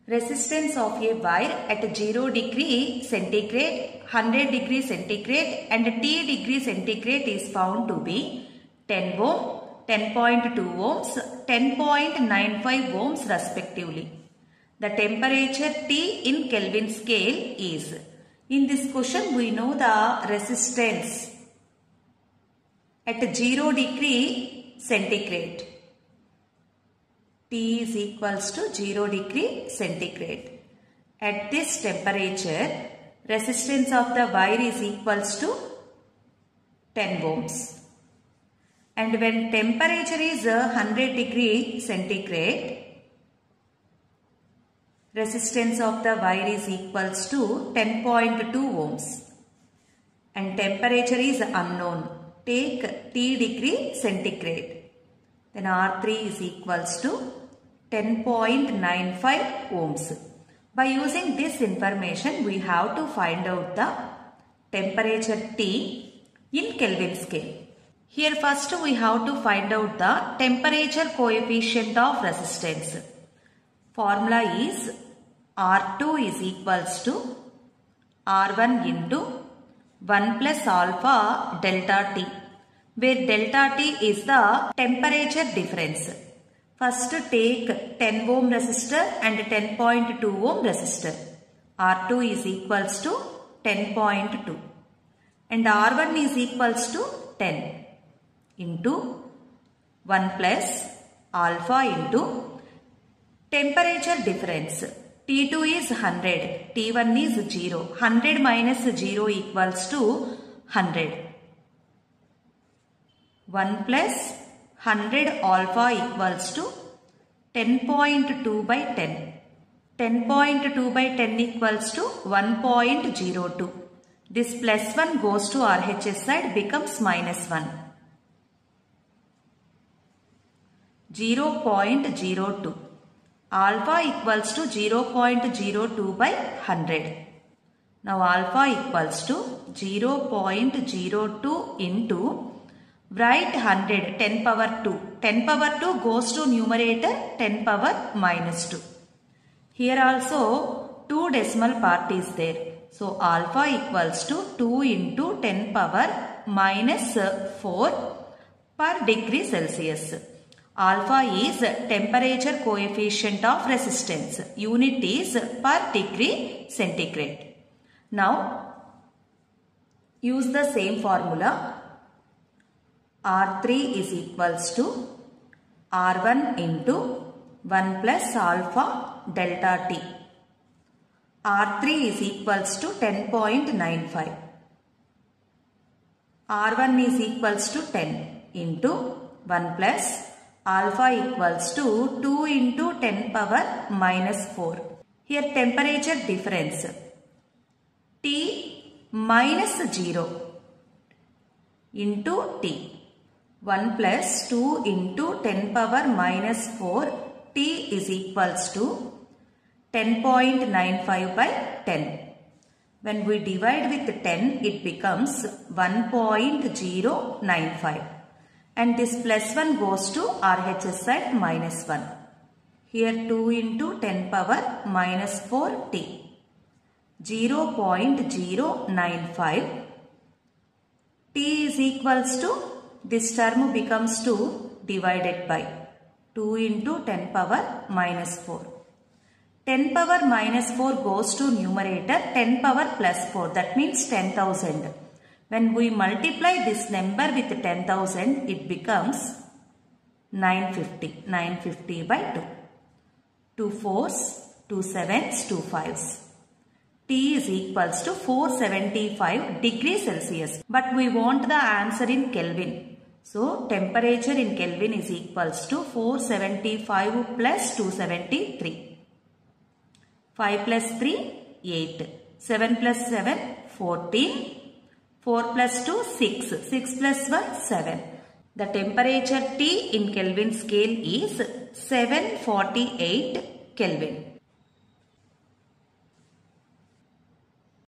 Resistance of a wire at 0 degree centigrade, 100 degree centigrade and T degree centigrade is found to be 10 ohm, 10.2 ohms, 10.95 ohms respectively. The temperature T in Kelvin scale is. In this question we know the resistance at 0 degree centigrade. T is equals to 0 degree centigrade. At this temperature, resistance of the wire is equals to 10 ohms. And when temperature is 100 degree centigrade, resistance of the wire is equals to 10.2 ohms. And temperature is unknown. Take T degree centigrade. Then R3 is equals to 10.95 ohms. By using this information, we have to find out the temperature T in Kelvin scale. Here first we have to find out the temperature coefficient of resistance. Formula is R2 is equals to R1 into 1 plus alpha delta T, where delta T is the temperature difference. First take 10 ohm resistor and 10.2 ohm resistor. R2 is equals to 10.2 and R1 is equals to 10 into 1 plus alpha into temperature difference. T2 is 100, T1 is 0. 100 minus 0 equals to 100. 1 plus 100 alpha equals to 10.2 by 10. 10.2 by 10 equals to 1.02. This plus 1 goes to RHS side, becomes minus 1. 0.02. Alpha equals to 0.02 by 100. Now alpha equals to 0.02 into, write 100, 10 power 2. 10 power 2 goes to numerator, 10 power minus 2. Here also 2 decimal part is there. So alpha equals to 2 into 10 power minus 4 per degree Celsius. Alpha is temperature coefficient of resistance. Unit is per degree centigrade. Now use the same formula. R3 is equals to R1 into 1 plus alpha delta T. R3 is equals to 10.95. R1 is equals to 10 into 1 plus alpha equals to 2 into 10 power minus 4. Here temperature difference T minus 0 into T. 1 plus 2 into 10 power minus 4 T is equals to 10.95 by 10. When we divide with 10, it becomes 1.095. And this plus 1 goes to RHS side, minus 1. Here 2 into 10 power minus 4 T. 0.095. T is equals to, this term becomes 2 divided by 2 into 10 power minus 4. 10 power minus 4 goes to numerator, 10 power plus 4, that means 10,000. When we multiply this number with 10,000, it becomes 950. 950 by 2. 2 4s, 2 7s, 2 5s. T is equals to 475 degrees Celsius. But we want the answer in Kelvin. So, temperature in Kelvin is equals to 475 plus 273. 5 plus 3, 8. 7 plus 7, 14. 4 plus 2, 6. 6 plus 1, 7. The temperature T in Kelvin scale is 748 Kelvin.